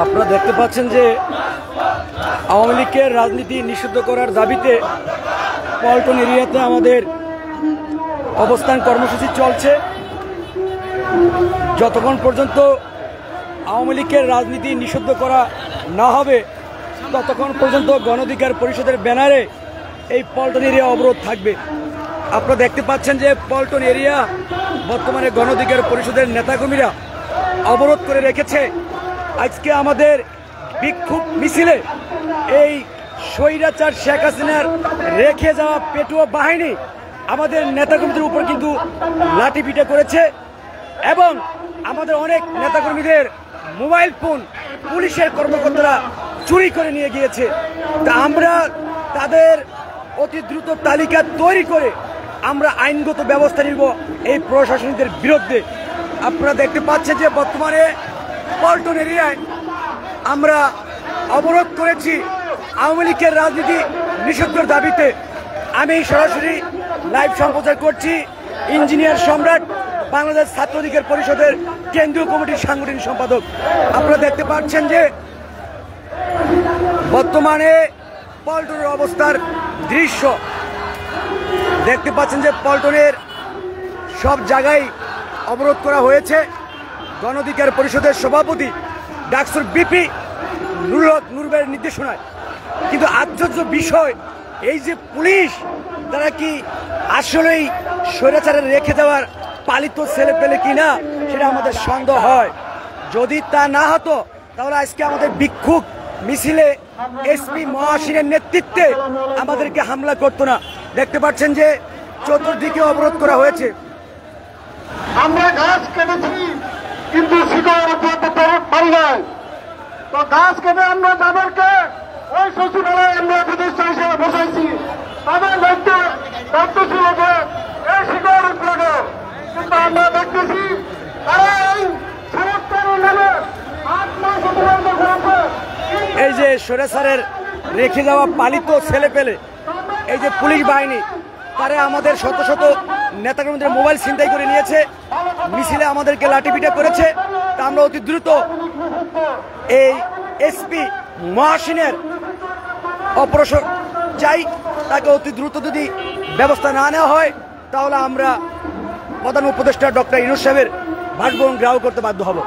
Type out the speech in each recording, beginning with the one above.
আপনারা দেখতে পাচ্ছেন যে আওয়ামী লীগের রাজনীতি নিষিদ্ধ করার দাবিতে পল্টন এরিয়াতে আমাদের অবস্থান কর্মসূচি চলছে। যতক্ষণ পর্যন্ত আওয়ামী লীগের রাজনীতি নিষিদ্ধ করা না হবে ততক্ষণ পর্যন্ত গণ অধিকার পরিষদের ব্যানারে এই পল্টন এরিয়া অবরোধ থাকবে। আপনারা দেখতে পাচ্ছেন যে পল্টন এরিয়া বর্তমানে গণ অধিকার পরিষদের নেতাকর্মীরা অবরোধ করে রেখেছে। আজকে আমাদের বিক্ষোভ মিছিলে এই স্বৈরাচার শেখ হাসিনার রেখে যাওয়া পেটুয়া বাহিনী আমাদের নেতাকর্মীদের উপর কিন্তু লাঠিপিটা করেছে এবং আমাদের অনেক নেতাকর্মীদের মোবাইল ফোন পুলিশের কর্মকর্তারা চুরি করে নিয়ে গিয়েছে। তা আমরা তাদের অতি দ্রুত তালিকা তৈরি করে আমরা আইনগত ব্যবস্থা নিব এই প্রশাসনদের বিরুদ্ধে। আপনারা দেখতে পাচ্ছেন যে বর্তমানে পল্টন এরিয়ায় আমরা অবরোধ করেছি আওয়ামী লীগের রাজনীতি নিষিদ্ধের দাবিতে। আমি সরাসরি লাইভ সম্প্রচার করছি ইঞ্জিনিয়ার সম্রাট, বাংলাদেশ ছাত্র অধিকার পরিষদের কেন্দ্রীয় কমিটির সাংগঠনিক সম্পাদক। আপনারা দেখতে পাচ্ছেন যে বর্তমানে পল্টনের অবস্থার দৃশ্য দেখতে পাচ্ছেন যে পল্টনের সব জায়গায় অবরোধ করা হয়েছে। গণ অধিকার পরিষদের সভাপতি ডাকসুর বিপি নুরবের নির্দেশনায়। কিন্তু আশ্চর্য বিষয় এই যে পুলিশ তারা কি আসলেই স্বৈরাচারের রেখে দেওয়ার পালিত ছেলে পেলে কিনা সেটা আমাদের সন্দেহ হয়। যদি তা না হতো তাহলে আজকে আমাদের বিক্ষোভ মিছিলে এসপি মহাসিনের নেতৃত্বে আমাদেরকে হামলা করতো না। দেখতে পাচ্ছেন যে চতুর্দিকে অবরোধ করা হয়েছে। আমরা গাছ কেটেছি কিন্তু শিকড় পারি নাই। তো গাছ কেটে আমরা তাদেরকে ওই সচিবালয়ে আমরা উপদেষ্টা হিসেবে বসাইছি। তাদের দায়িত্ব ছিল যে এই শিকড় উৎপাদন, কিন্তু আমরা দেখতেছি তারা এই সংস্কারের নামে 8 মাস অতিবাহিত করেছে। এই যে স্বৈরাচারের রেখে যাওয়া পালিত ছেলে পেলে এই যে পুলিশ বাহিনী তারা আমাদের শত শত নেতাকর্মীদের মোবাইল ছিনতাই করে নিয়েছে, মিছিলে আমাদেরকে লাঠিপিটা করেছে। তা আমরা অতি দ্রুত এই এসপি মহাসিনের অপারেশন চাই। তাকে অতি দ্রুত যদি ব্যবস্থা না নেওয়া হয় তাহলে আমরা প্রধান উপদেষ্টা ডক্টর ইউনূস সাহেবের বাসভবন ঘেরাও করতে বাধ্য হব।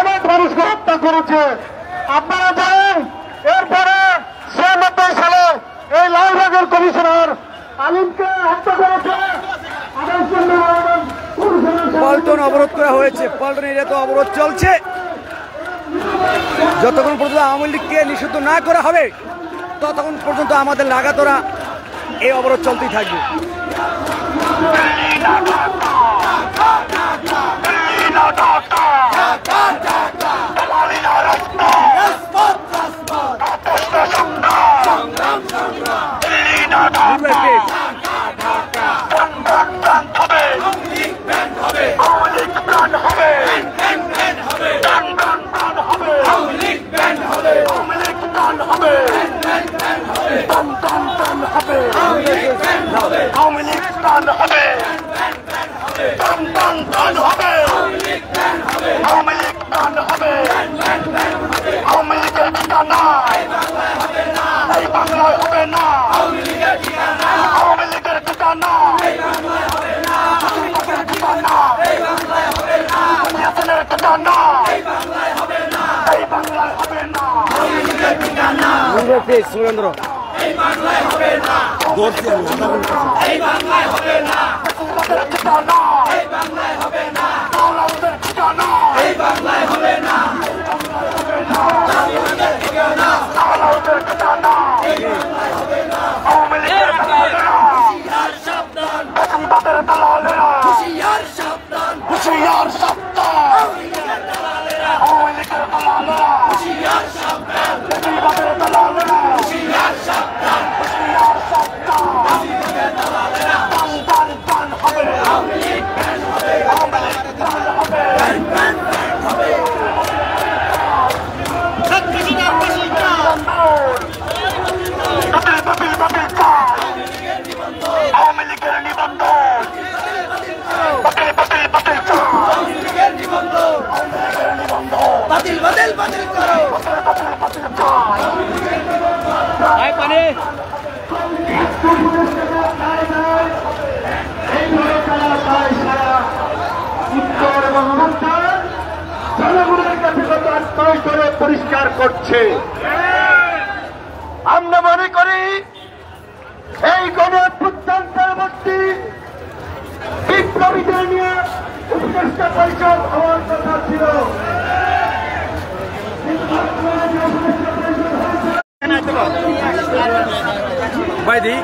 অনেক মানুষকে হত্যা করেছে। আপনারা জানেন এরপরে 96 সালে এই লালবাগের কমিশনার আলিমকে হত্যা করেছে। পল্টন অবরোধ করা হয়েছে, পল্টন এরিয়াতে অবরোধ চলছে। যতক্ষণ পর্যন্ত আওয়ামী লীগকে নিষিদ্ধ না করা হবে ততক্ষণ পর্যন্ত আমাদের লাগাতার এই অবরোধ চলতেই থাকবে। সুরেন্দ্র এইভাবে তারা তাই সারা উত্তর এবং উত্তর জনগণের কাছে কত আত্ময় করে পরিষ্কার করছে। আমরা মনে করি এই গণ অভ্যুত্থান পরবর্তী বিপ্লবীদের নিয়ে উপদেষ্টা পরিষদ হওয়ার কথা ছিল। ভাই দি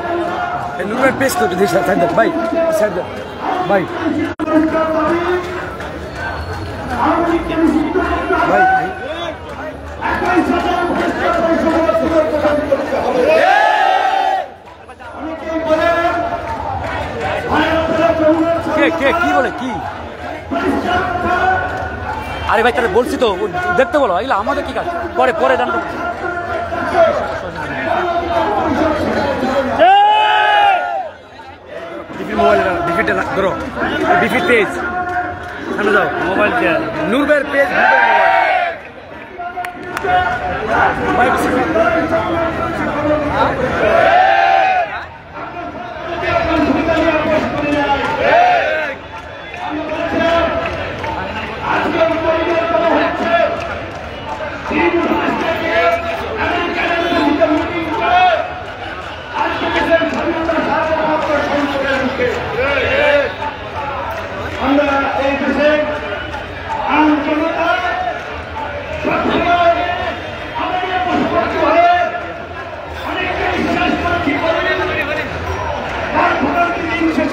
নুরের পেস্ট করতে দিস সাইড ভাই সাইড ভাই ভাই কে কে কি বলে কি? আরে ভাই তাহলে বলছি তো দেখতে বলো, এগুলো আমাদের কি কাজ, পরে পরে জানবো। মোবাইল বিফিটা ধরো, বিফি পেজ সামনে যাও, মোবাইল নূর ভাইয়ের পেজ আমরা এই দেশে আম জনতা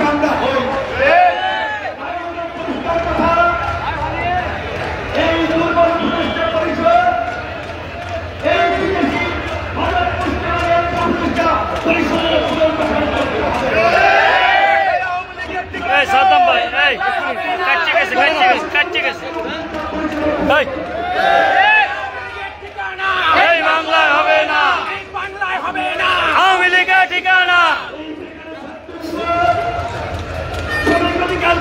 আমরা হই এই দুর্বল পরিষদ সাদ্দাম ভাই কাটছে গেছে এই বাংলায় হবে না, আওয়ামী লীগের ঠিকানা।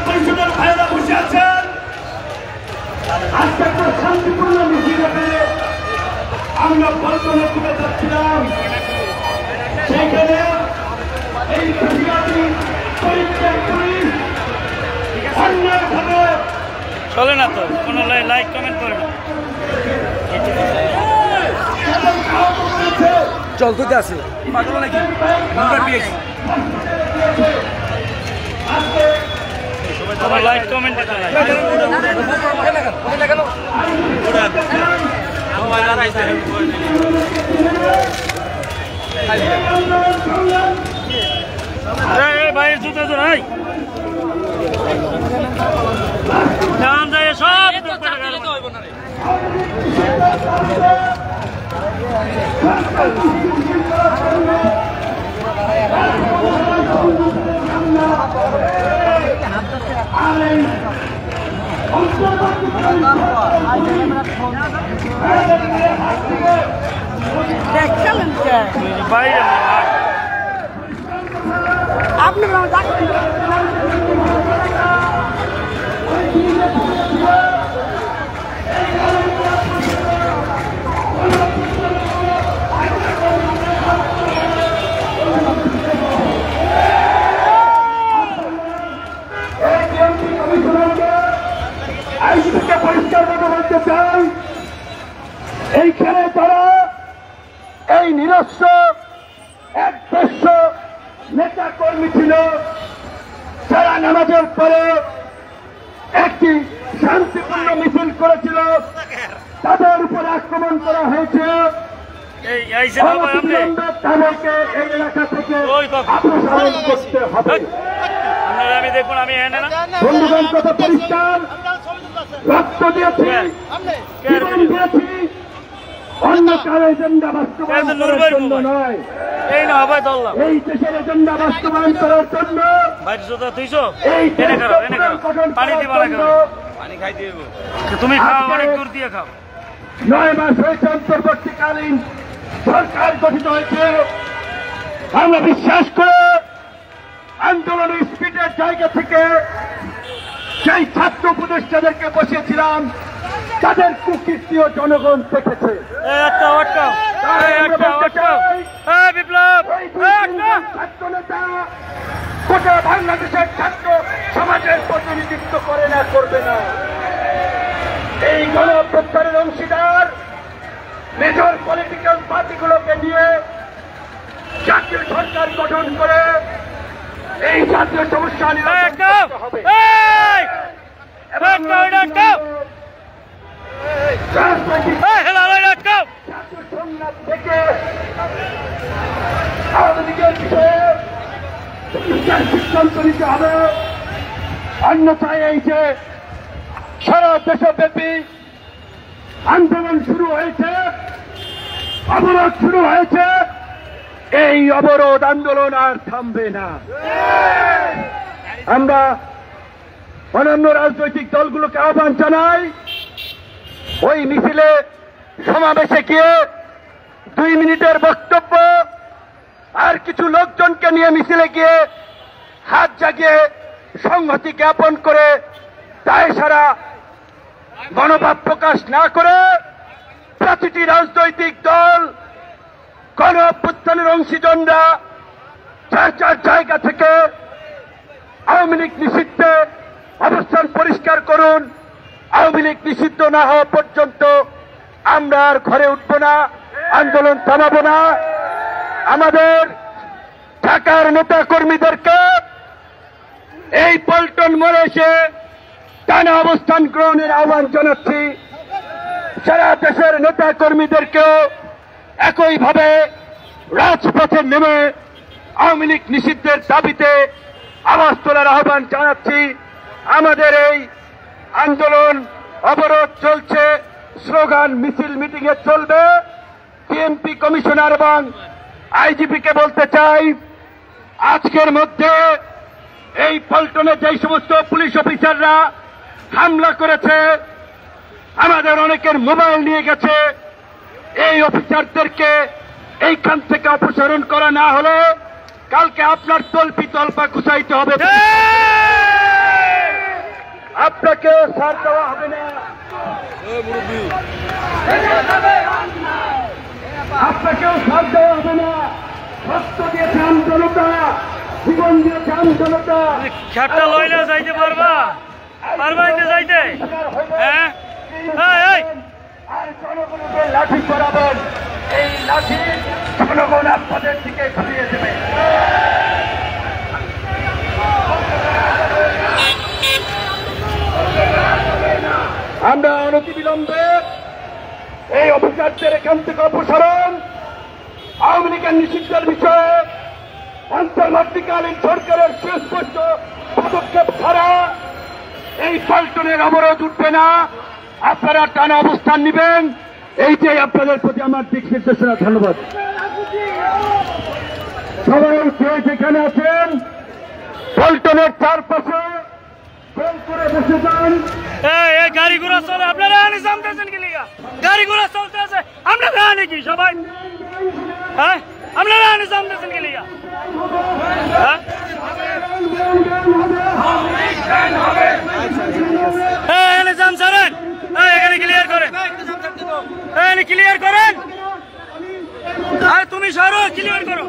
পরিষদের ভাইয়েরা বসে আছেন, আজকে একটা শান্তিপূর্ণ মিছিল আমরা বর্তমানে তুলে যাচ্ছিলাম, সেইখানে এই পরিত্যাগ করি অন্যায়ভাবে চলে না তো, কোনো লাইক কমেন্ট করে না। চলতে আছে পাগল নাকি? নুরের পেজ তোমার লাইক কমেন্ট দিতে ভাই জুতো তো নাই যায় সব বাইরে আপনি পরিষ্কারভাবে বলতে চাই, এইখানে তারা এই নিরস্ব একদেশ নেতা কর্মী ছিল, যারা নামাজের পরে একটি শান্তিপূর্ণ মিছিল করেছিল, তাদের উপরে আক্রমণ করা হয়েছে। তাদেরকে এই এলাকা থেকে অপসারণ করতে হবে। আমি দেখুন, আমি বন্ধুগণ কথা পরিষ্কার, রক্ত দিয়েছি, জীবন দিয়েছি, অন্য কারো এজেন্ডা বাস্তবায়ন করার জন্য নয়, এই না ভাই ধরলাম এই দেশের এজেন্ডা বাস্তবায়ন করার জন্য। ভাই জুতো তুইছো এই পানি দিবা না, পানি খাইতে দেবো, তুমি খাও, অনেক দূর দিয়ে খাও। 9 মাস হয়েছে অন্তর্বর্তীকালীন সরকার গঠিত হয়েছে। আমরা বিশ্বাস করে আন্দোলনের স্পিডের জায়গা থেকে সেই ছাত্র উপদেষ্টাদেরকে বসিয়েছিলাম, তাদের কুকীর্তিও জনগণ দেখেছে। বিপ্লব ছাত্র গোটা বাংলাদেশের ছাত্র সমাজের প্রতিনিধিত্ব করে না, করবে না। এই গণঅভ্যুত্থানের অংশীদার মেজর পলিটিক্যাল পার্টিগুলোকে নিয়ে জাতীয় সরকার গঠন করে এই জাতীয় সমস্যা নিরসন করতে হবে। জাতীয় সংলাপ থেকে আওয়ামী লীগের বিষয়ে সিদ্ধান্ত নিতে হবে, অন্যথায় এই যে সারা দেশব্যাপী আন্দোলন শুরু হয়েছে, অবরোধ শুরু হয়েছে, এই অবরোধ আন্দোলন আর থামবে না। আমরা অন্যান্য রাজনৈতিক দলগুলোকে আহ্বান জানাই, ওই মিছিলে সমাবেশে গিয়ে 2 মিনিটের বক্তব্য আর কিছু লোকজনকে নিয়ে মিছিলে গিয়ে হাত জাগিয়ে সংহতি জ্ঞাপন করে দায় সারা মনোভাব প্রকাশ না করে প্রতিটি রাজনৈতিক দল গণঅভ্যুত্থানের অংশীজনরা যার যার জায়গা থেকে আওয়ামী লীগ নিষিদ্ধে অবস্থান পরিষ্কার করুন। আওয়ামী লীগ নিষিদ্ধ না হওয়া পর্যন্ত আমরা আর ঘরে উঠব না, আন্দোলন থামাবো না। আমাদের ঢাকার নেতা কর্মীদেরকে এই পল্টন মোড়ে এসে টানা অবস্থান গ্রহণের আহ্বান জানাচ্ছি। সারা দেশের নেতা কর্মীদেরকেও একইভাবে রাজপথে নেমে আওয়ামী লীগ নিষিদ্ধের দাবিতে আওয়াজ তোলার আহ্বান জানাচ্ছি। আমাদের এই আন্দোলন অবরোধ চলছে, স্লোগান মিছিল মিটিং এ চলবে। ডিএমপি কমিশনার এবং আইজিপিকে বলতে চাই, আজকের মধ্যে এই পল্টনে যেই সমস্ত পুলিশ অফিসাররা হামলা করেছে, আমাদের অনেকের মোবাইল নিয়ে গেছে, এই অফিসারদেরকে এইখান থেকে অপসারণ করা না হলে কালকে আপনার তল্পি তল্পা ঘুষাইতে হবে। আপনাকে ছাড় দেওয়া হবে না, আপনাকেও ছাড় দেওয়া হবে না। রক্ত দিয়েছে আন্দোলনটা, জীবন দিয়েছে আন্দোলনটা। খেপটা লইলে যাইতে পারবা যাইতে? হ্যাঁ, আর জনগণকে লাঠি করাবেন, এই লাঠি জনগণ আপনাদের দিকে ঘুরিয়ে দেবে। আমরা অনতিবিলম্বে এই অফিসারদের এখান থেকে অপসারণ, আওয়ামী লীগের নিষিদ্ধের বিষয়ে অন্তর্বর্তীকালীন সরকারের সুস্পষ্ট পদক্ষেপ ছাড়া এই পল্টনের অবরোধ উঠবে না। আপনারা টানা অবস্থান নেবেন, এইটাই আপনাদের প্রতি আমার দিক নির্দেশনা। ধন্যবাদ। সবাই যে যেখানে আছেন পল্টনের চারপাশে গোল করে বসে যান। এই গাড়ি ঘোড়া চলে, আপনারা আনি জানতেছেন কি লিগা? গাড়ি ঘোড়া চলতে আছে, আমরা আনি কি সবাই? হ্যাঁ, আপনারা আনি জানতেছেন কি লিগা? হ্যাঁ, এনে জাম ছাড়েন, এখানে ক্লিয়ার করেন, এখানে ক্লিয়ার করেন। আর তুমি সরো, ক্লিয়ার করো।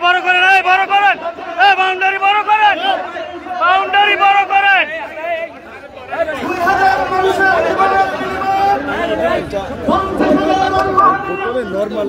বড় করেন, বড় করেন, বাউন্ডারি বড় করেন, বাউন্ডারি বড় করেন। নর্মাল